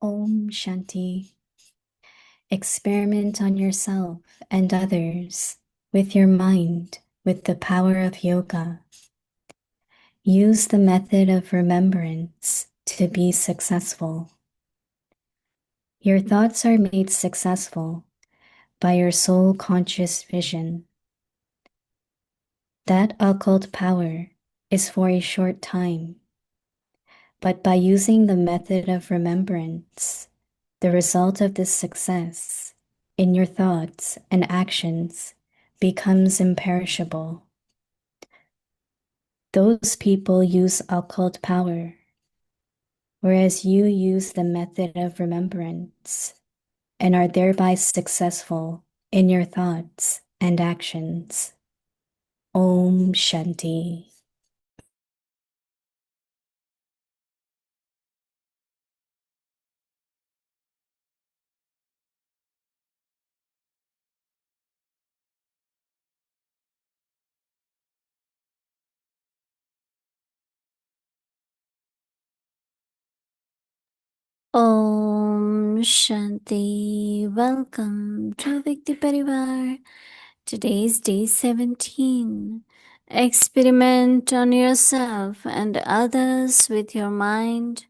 Om Shanti. Experiment on yourself and others with your mind with the power of yoga. Use the method of remembrance to be successful. Your thoughts are made successful by your soul conscious vision. That occult power is for a short time, but by using the method of remembrance, the result of this success in your thoughts and actions becomes imperishable. Those people use occult power, whereas you use the method of remembrance and are thereby successful in your thoughts and actions. Om Shanti. Om Shanti. Welcome to Vikti Parivar. Today is day 17. Experiment on yourself and others with your mind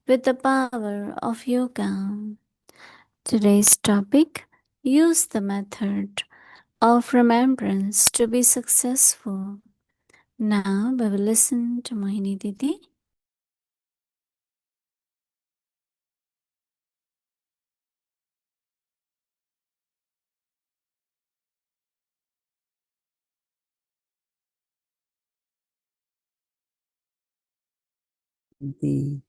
with the power of yoga. Today's topic: use the method of remembrance to be successful. Now we will listen to Mohini Didi. The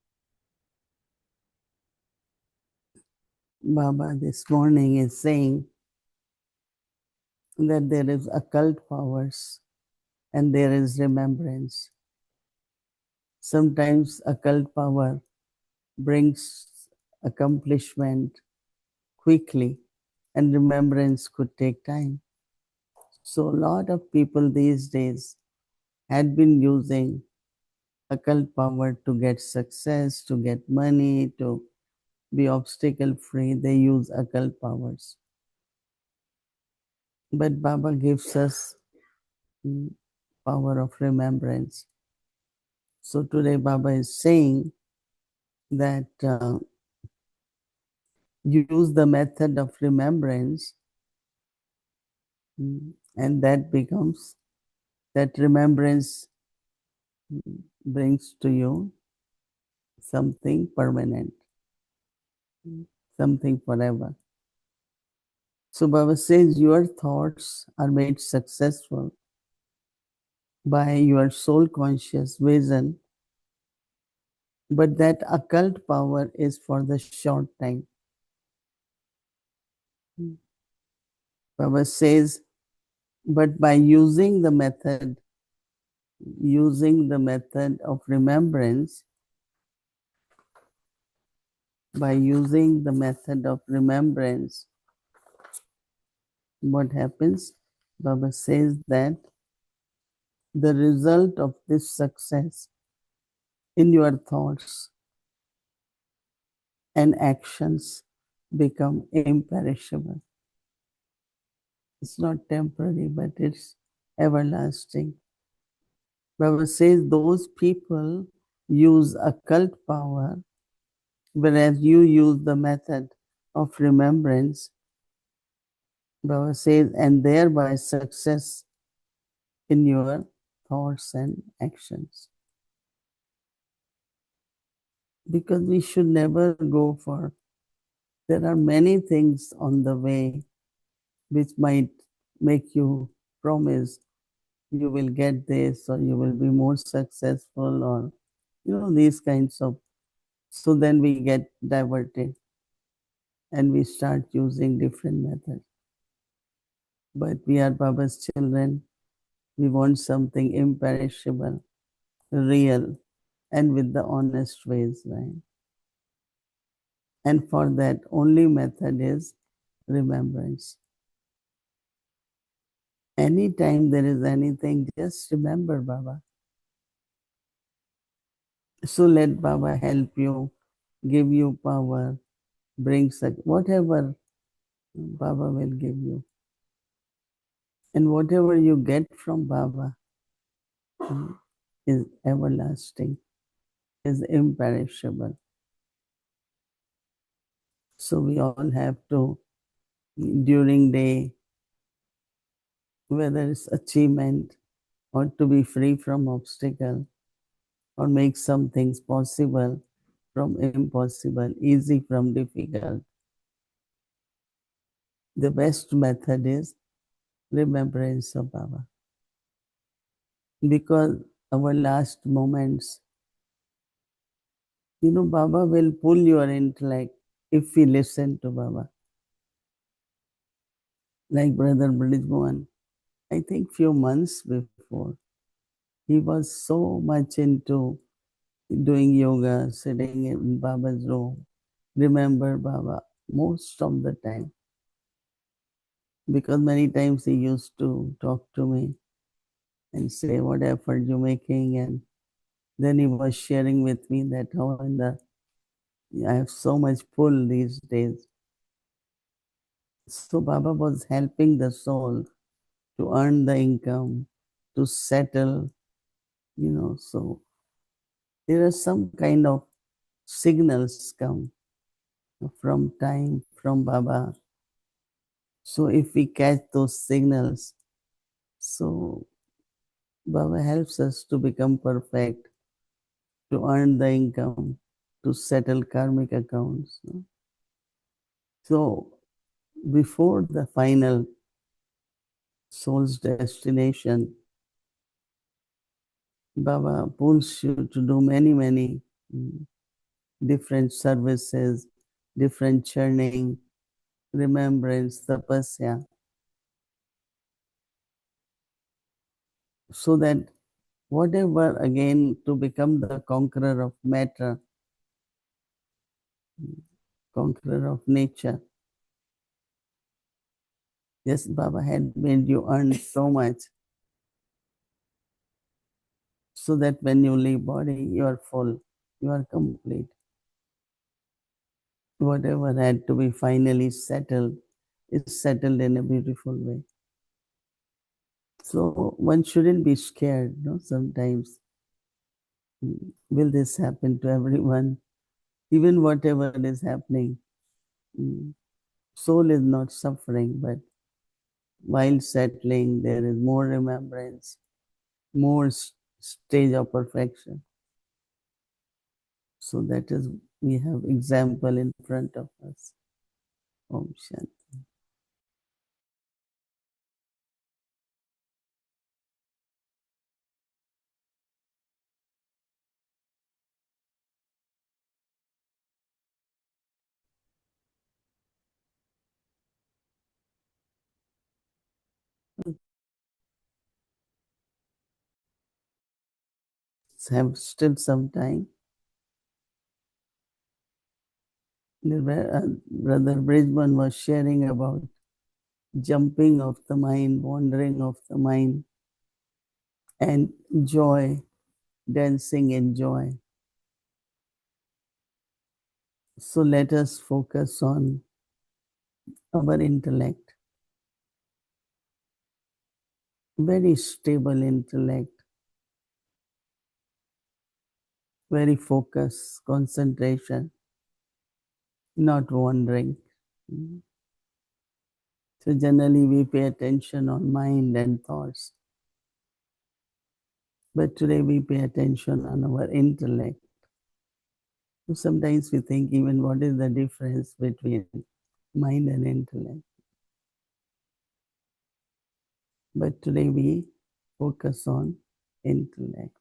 Baba this morning is saying that there is occult powers and there is remembrance. Sometimes occult power brings accomplishment quickly and remembrance could take time. So a lot of people these days had been using occult power to get success, to get money, to be obstacle free. They use occult powers. But Baba gives us power of remembrance. So today Baba is saying that use the method of remembrance and that becomes, that remembrance brings to you something permanent, something forever. So Baba says your thoughts are made successful by your soul conscious vision, but that occult power is for the short time. Baba says, but by using the method of remembrance, by using the method of remembrance, what happens? Baba says that the result of this success in your thoughts and actions become imperishable. It's not temporary, but it's everlasting. Baba says those people use occult power, whereas you use the method of remembrance. Baba says, and thereby success in your thoughts and actions. Because we should never go for, there are many things on the way which might make you promise you will get this or you will be more successful or, these kinds of, so then we get diverted and we start using different methods. But we are Baba's children. We want something imperishable, real, and with the honest ways, right? And for that, only method is remembrance. Anytime there is anything, just remember Baba. So let Baba help you, give you power, brings whatever Baba will give you. And whatever you get from Baba is everlasting, is imperishable. So we all have to, during day, whether it's achievement or to be free from obstacle or make some things possible from impossible, easy from difficult, the best method is remembrance of Baba. Because our last moments, Baba will pull your intellect if we listen to Baba. Like Brother Bridgman, I think few months before, he was so much into doing yoga, sitting in Baba's room, remember Baba most of the time. Because many times he used to talk to me and say what effort you're making, and then he was sharing with me that how I have so much pull these days. So Baba was helping the soul to earn the income, to settle, so there are some kind of signals come from time, from Baba. So if we catch those signals, so Baba helps us to become perfect, to earn the income, to settle karmic accounts. So before the final soul's destination, Baba pulls you to do many, many different services, different churning, remembrance, tapasya, so that whatever, again, to become the conqueror of matter, conqueror of nature. Yes, Baba had made you earn so much so that when you leave body, you are full, you are complete. Whatever had to be finally settled is settled in a beautiful way. So one shouldn't be scared, sometimes. Will this happen to everyone? Even whatever is happening, soul is not suffering, but while settling, there is more remembrance, more stage of perfection. So that is, we have example in front of us. Om Shanti. Have still some time. Brother Bridgman was sharing about jumping of the mind, wandering of the mind, and joy, dancing in joy. So let us focus on our intellect, very stable intellect, very focus, concentration, not wandering. So generally we pay attention on mind and thoughts. But today we pay attention on our intellect. So sometimes we think even what is the difference between mind and intellect. But today we focus on intellect.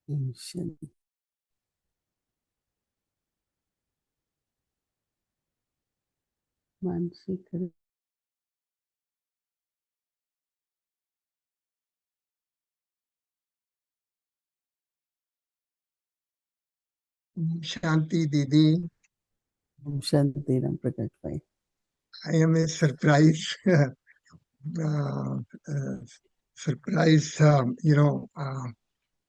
Shanti. Mansi Shanti Didi, Shanti Ram Prakash Bhai. I am a surprise, surprise,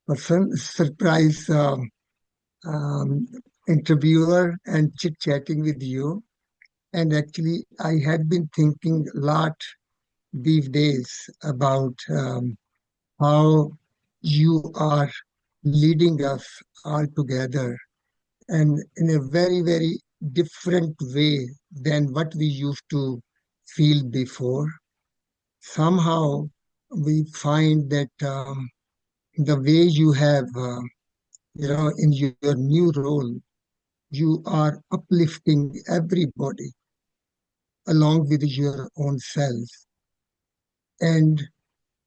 person, surprise um, interviewer and chit-chatting with you. And actually, I had been thinking a lot these days about how you are leading us all together and in a very, very different way than what we used to feel before. Somehow we find that the way you have, in your new role, you are uplifting everybody along with your own self. And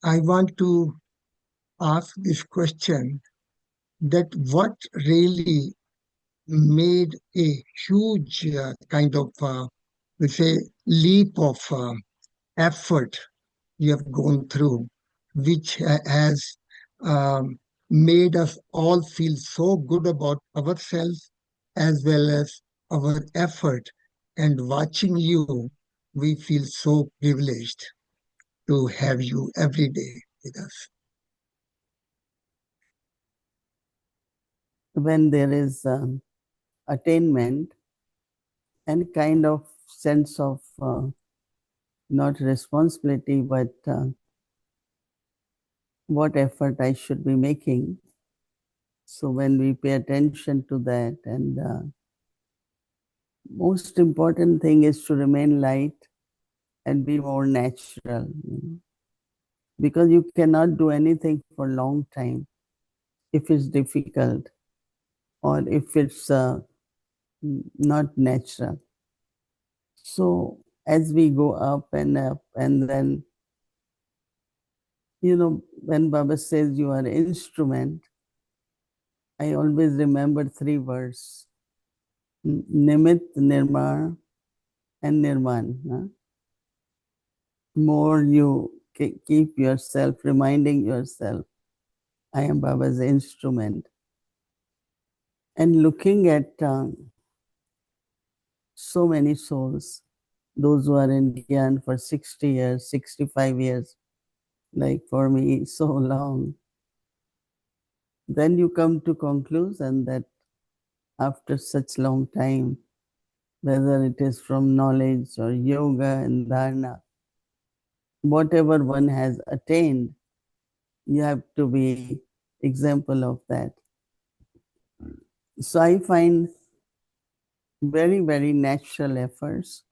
I want to ask this question that what really made a huge kind of, let's say, leap of effort you have gone through, which has um, made us all feel so good about ourselves as well as our effort. And watching you, we feel so privileged to have you every day with us. When there is attainment and kind of sense of not responsibility, but what effort I should be making. So when we pay attention to that, and most important thing is to remain light and be more natural, because you cannot do anything for a long time if it's difficult or if it's not natural. So as we go up, and then, when Baba says you are instrument, I always remember 3 words: Nimit, Nirman, and Nirman. Huh? More you keep yourself reminding yourself, I am Baba's instrument. And looking at so many souls, those who are in Gyan for 60 years, 65 years, like for me, so long, then you come to conclusion that after such long time, whether it is from knowledge or yoga and dharana, whatever one has attained, you have to be example of that. So I find very, very natural efforts,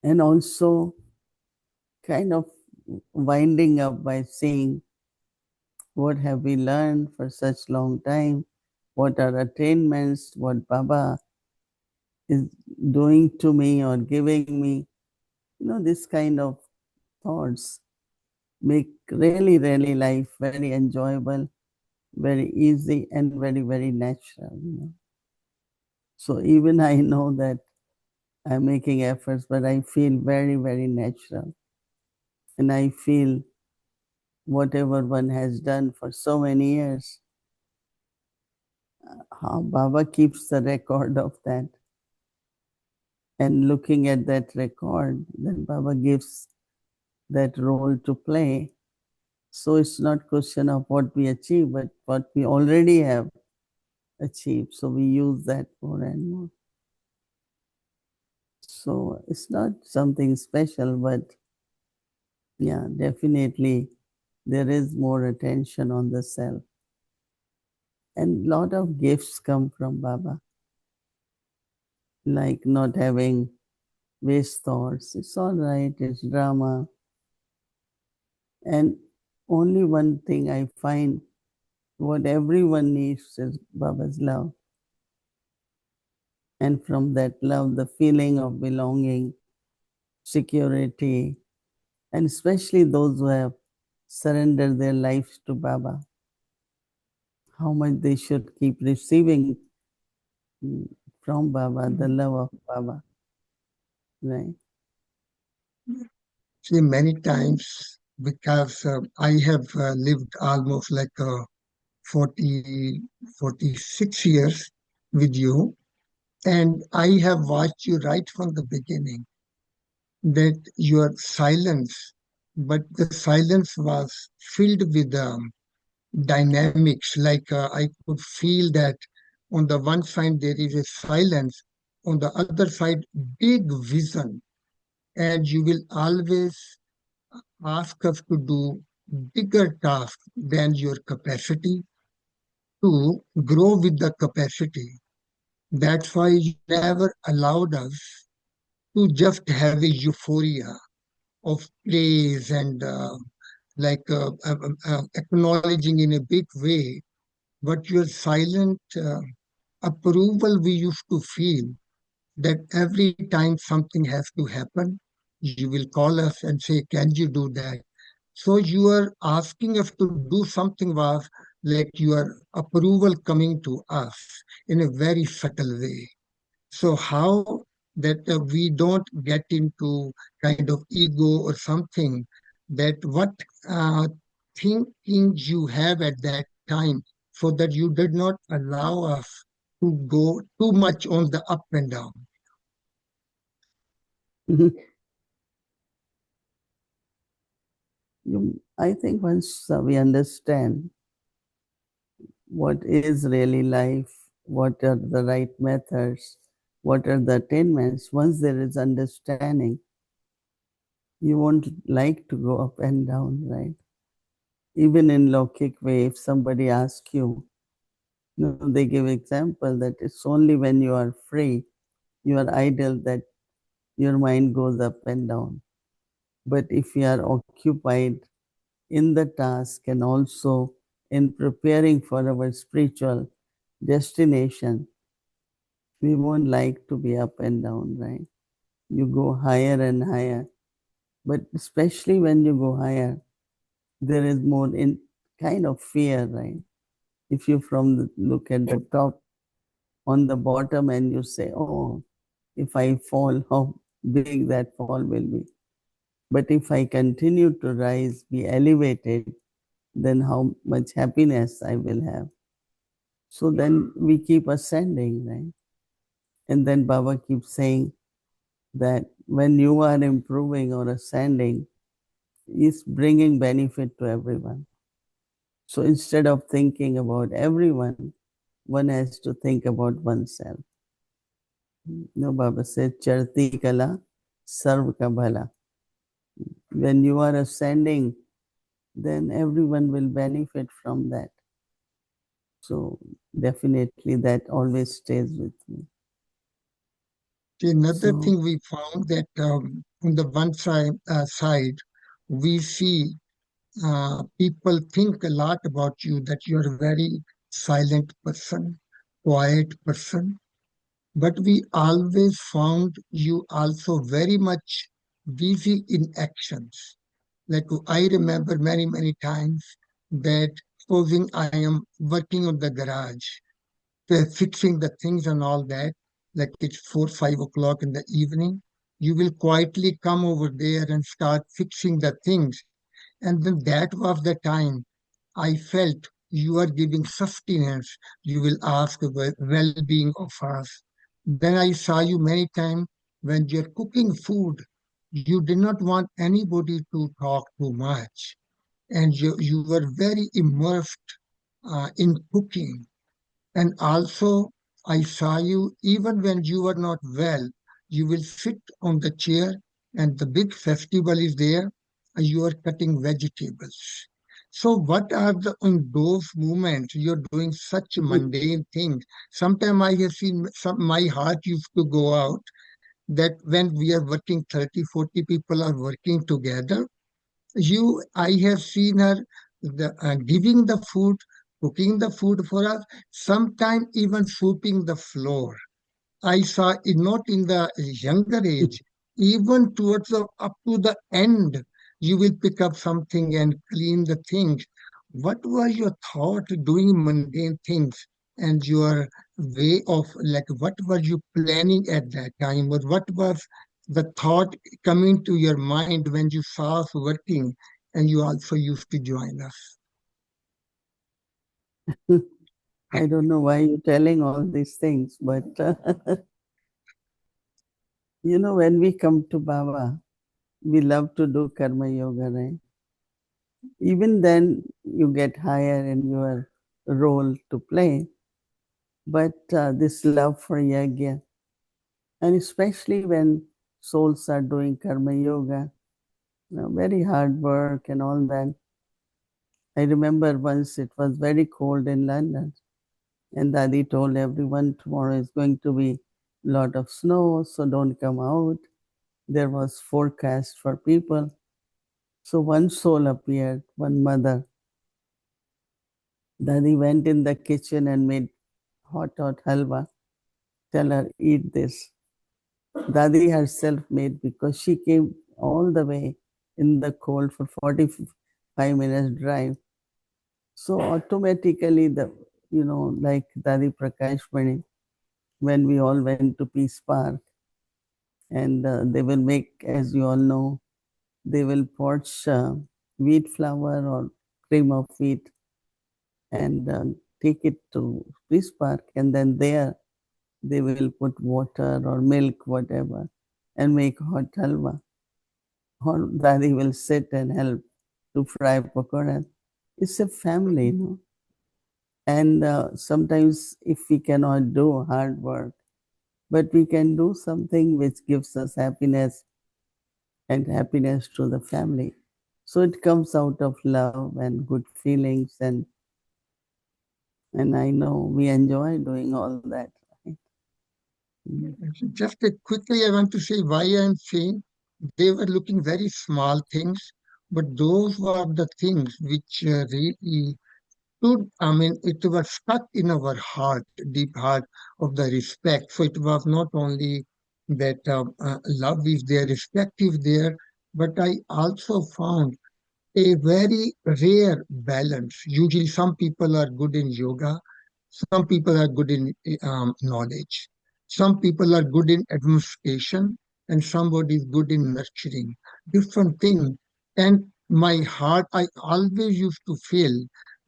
and also kind of winding up by saying, what have we learned for such long time? What are attainments? What Baba is doing to me or giving me? This kind of thoughts make really, really life very enjoyable, very easy, and very, very natural. So even I know that I'm making efforts, but I feel very, very natural. And I feel whatever one has done for so many years, how Baba keeps the record of that. And looking at that record, then Baba gives that role to play. So it's not question of what we achieve, but what we already have achieved. So we use that more and more. So it's not something special, but yeah, definitely there is more attention on the self. And lot of gifts come from Baba, like not having waste thoughts. It's all right, it's drama. And only one thing I find, what everyone needs is Baba's love. And from that love, the feeling of belonging, security, and especially those who have surrendered their lives to Baba. how much they should keep receiving from Baba, the love of Baba, right? See, many times, because I have lived almost like 40, 46 years with you, and I have watched you right from the beginning, that your silence, but the silence was filled with dynamics. Like I could feel that on the one side there is a silence, on the other side, big vision, and you will always ask us to do bigger tasks than your capacity to grow with the capacity. That's why you never allowed us to just have a euphoria of praise and acknowledging in a big way, but your silent approval we used to feel that every time something has to happen, you will call us and say, can you do that? So you are asking us to do something was like your approval coming to us in a very subtle way. So how that we don't get into kind of ego or something, that what uh, thinking you have at that time, so that you did not allow us to go too much on the up and down. I think once we understand what is really life, what are the right methods, what are the attainments, once there is understanding, you won't like to go up and down, right? Even in Lokik way, if somebody asks you, they give example that it's only when you are free, you are idle, that your mind goes up and down. But if you are occupied in the task and also in preparing for our spiritual destination, we won't like to be up and down, right? You go higher and higher. But especially when you go higher, there is more in kind of fear, right? If you look at the top on the bottom and you say, oh, if I fall, how big that fall will be. But if I continue to rise, be elevated, then how much happiness I will have. So then we keep ascending, right? And then Baba keeps saying that when you are improving or ascending, it's bringing benefit to everyone. So instead of thinking about everyone, one has to think about oneself. No, Baba said, Charti Kala, Sarv Ka Bhala. When you are ascending, then everyone will benefit from that. So definitely that always stays with me. Another thing we found that on the one side, we see people think a lot about you, that you're a very silent person, quiet person. But we always found you also very much busy in actions. Like I remember many, many times that supposing I am working on the garage, fixing the things and all that, like it's 4, 5 o'clock in the evening, you will quietly come over there and start fixing the things. And then that was the time I felt you are giving sustenance. You will ask the well-being of us. Then I saw you many times when you're cooking food. You did not want anybody to talk too much, and you were very immersed in cooking. And also, I saw you even when you were not well. You will sit on the chair, and the big festival is there, and you are cutting vegetables. So, what are the in those moments you're doing such mundane things? Sometimes I have seen my heart used to go out that when we are working 30, 40 people are working together, I have seen her giving the food, cooking the food for us, sometimes even sweeping the floor. I saw it not in the younger age, even towards up to the end, you will pick up something and clean the things. what was your thought doing mundane things and your way of like what were you planning at that time, or what was the thought coming to your mind when you saw us working and you also used to join us? I don't know why you're telling all these things, but when we come to Baba, we love to do karma yoga, right? Even then, you get higher in your role to play, but this love for yajna, and especially when souls are doing karma yoga, very hard work and all that. I remember once it was very cold in London, and Dadi told everyone tomorrow is going to be a lot of snow, so don't come out. There was forecast for people. So one soul appeared, one mother. Dadi went in the kitchen and made hot halwa. Tell her, eat this. Dadi herself made because she came all the way in the cold for 45 minutes drive. So automatically like Dadi Prakash Mani, when we all went to Peace Park, and they will make, as you all know, they will poach wheat flour or cream of wheat and take it to Peace Park, and then there they will put water or milk, whatever, and make hot halwa. Or Dadi will sit and help to fry pakoras. It's a family, no? And sometimes if we cannot do hard work, but we can do something which gives us happiness and happiness to the family. So it comes out of love and good feelings, and I know we enjoy doing all that. Right? Just quickly, I want to say why I'm saying they were looking very small things, but those were the things which really stood, I mean, it was stuck in our heart, deep heart of the respect. So it was not only that love is there, respect is there, but I also found a very rare balance. Usually, some people are good in yoga, some people are good in knowledge, some people are good in administration, and somebody is good in nurturing. Different thing. And my heart, I always used to feel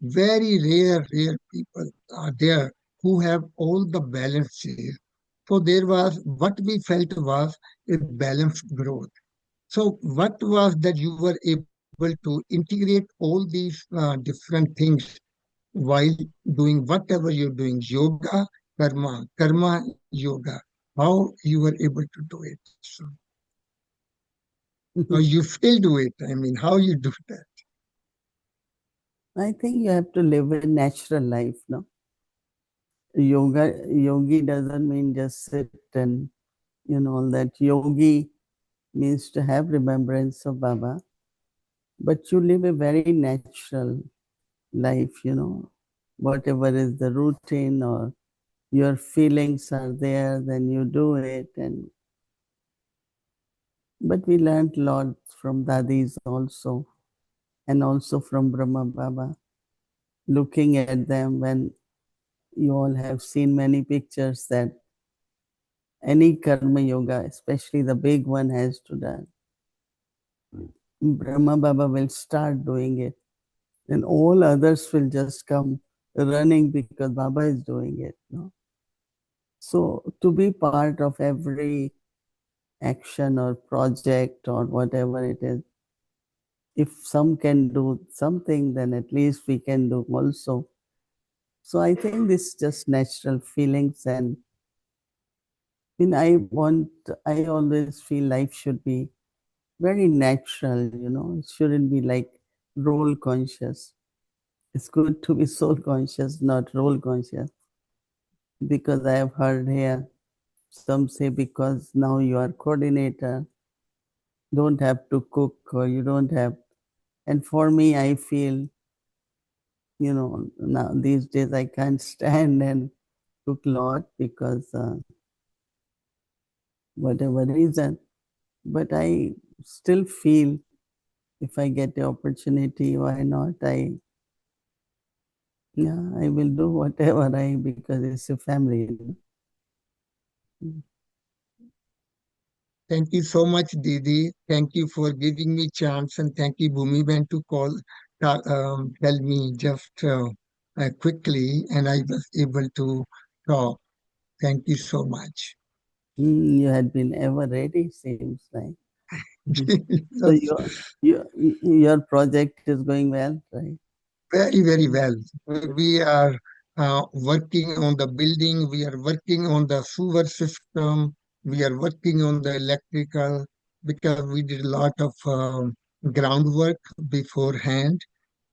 very rare people are there who have all the balances. So there was what we felt was a balanced growth. So, what was that you were able to integrate all these different things while doing whatever you're doing? Yoga, karma, yoga. How you were able to do it? So, or you still do it? I mean, how you do that? I think you have to live a natural life, no? Yogi doesn't mean just sit and all that. Yogi means to have remembrance of Baba, but you live a very natural life, whatever is the routine or your feelings are there, then you do it. But we learned a lot from Dadis also, and also from Brahma Baba. Looking at them, when you all have seen many pictures that any karma yoga, especially the big one, has to done. Brahma Baba will start doing it, and all others will just come running because Baba is doing it. No? So to be part of every action or project or whatever it is, if some can do something, then at least we can do also. So I think this just natural feelings, and I always feel life should be very natural, it shouldn't be like role conscious. It's good to be soul conscious, not role conscious, because I have heard here some say because now you are coordinator, don't have to cook, or you don't have. And for me, I feel, now these days I can't stand and cook a lot because whatever reason. But I still feel if I get the opportunity, why not? Yeah, I will do whatever because it's a family. Thank you so much, Didi. Thank you for giving me chance, and thank you, Bhumi Ben, to tell me just quickly, and I was able to talk. Thank you so much. You had been ever ready, seems like. So Yes. your project is going well, right? Very, very well. We are working on the building, we are working on the sewer system, we are working on the electrical because we did a lot of groundwork beforehand.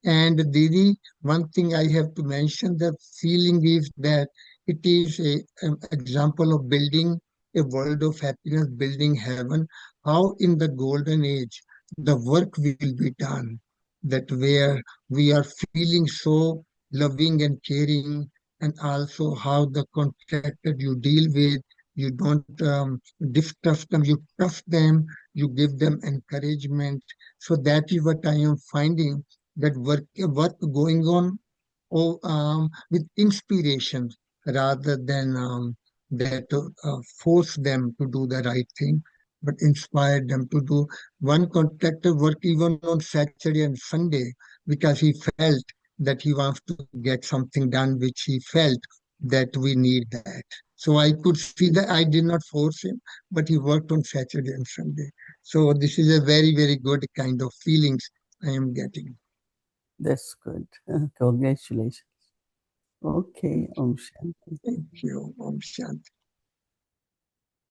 And Didi, one thing I have to mention, the feeling is that it is an example of building a world of happiness, building heaven, how in the golden age the work will be done, that where we are feeling so loving and caring, and also how the contractor you deal with, you don't distrust them, you trust them, you give them encouragement. So that is what I am finding, that work going on with inspiration rather than that force them to do the right thing, but inspire them to do. One contractor work even on Saturday and Sunday because he felt that he wants to get something done, which he felt that we need that. So I could see that I did not force him, but he worked on Saturday and Sunday. So this is a very, very good kind of feelings I am getting. That's good. Congratulations. Okay, Om Shanti. Thank you. Om Shanti.